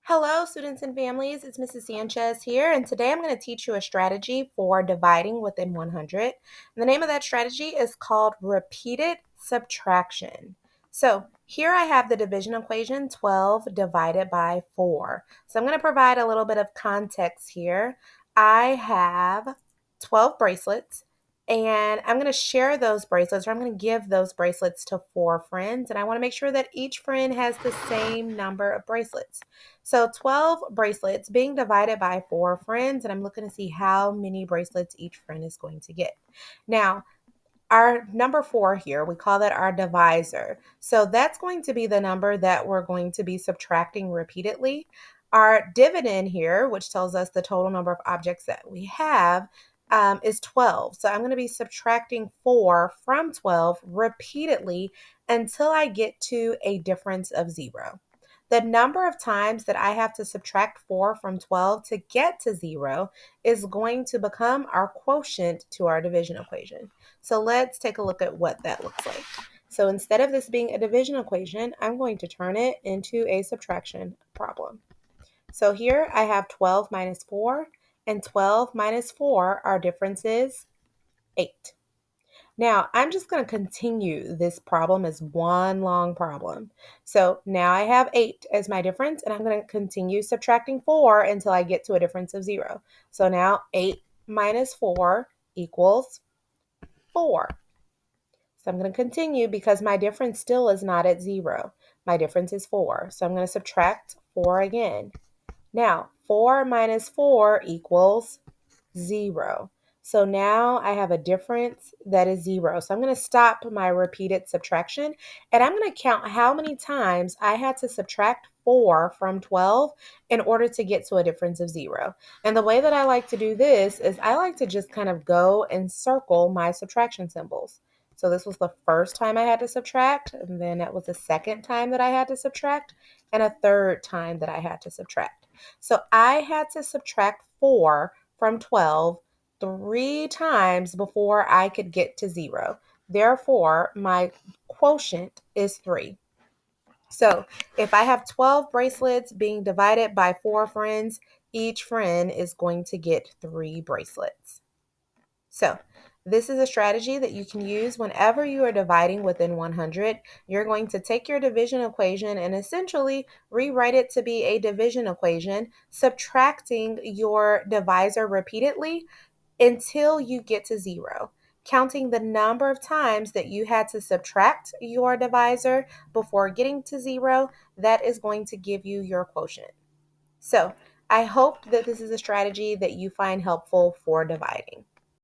Hello, students and families. It's Mrs. Sanchez here, and today I'm going to teach you a strategy for dividing within 100. And the name of that strategy is called repeated subtraction. So here I have the division equation 12 divided by 4. So I'm going to provide a little bit of context here. I have 12 bracelets, and I'm going to share those bracelets, or I'm going to give those bracelets to 4 friends, and I want to make sure that each friend has the same number of bracelets. So 12 bracelets being divided by 4 friends, and I'm looking to see how many bracelets each friend is going to get. Now, our number 4 here, we call that our divisor. So that's going to be the number that we're going to be subtracting repeatedly. Our dividend here, which tells us the total number of objects that we have, is 12. So I'm going to be subtracting 4 from 12 repeatedly until I get to a difference of 0. The number of times that I have to subtract 4 from 12 to get to 0 is going to become our quotient to our division equation. So let's take a look at what that looks like. So instead of this being a division equation, I'm going to turn it into a subtraction problem. So here I have 12 minus 4, and 12 minus 4, our difference is 8. Now, I'm just going to continue this problem as one long problem. So now I have 8 as my difference, and I'm going to continue subtracting 4 until I get to a difference of 0. So now 8 minus 4 equals 4. So I'm going to continue because my difference still is not at 0. My difference is 4. So I'm going to subtract 4 again. Now, 4 minus 4 equals 0. So now I have a difference that is 0. So I'm going to stop my repeated subtraction, and I'm going to count how many times I had to subtract 4 from 12 in order to get to a difference of 0. And the way that I like to do this is I like to just kind of go and circle my subtraction symbols. So this was the first time I had to subtract, and then that was the second time that I had to subtract, and a third time that I had to subtract. So I had to subtract 4 from 12 3 times before I could get to 0. Therefore, my quotient is 3. So if I have 12 bracelets being divided by 4 friends, each friend is going to get 3 bracelets. So this is a strategy that you can use whenever you are dividing within 100. You're going to take your division equation and essentially rewrite it to be a division equation, subtracting your divisor repeatedly until you get to 0. Counting the number of times that you had to subtract your divisor before getting to 0, that is going to give you your quotient. So I hope that this is a strategy that you find helpful for dividing.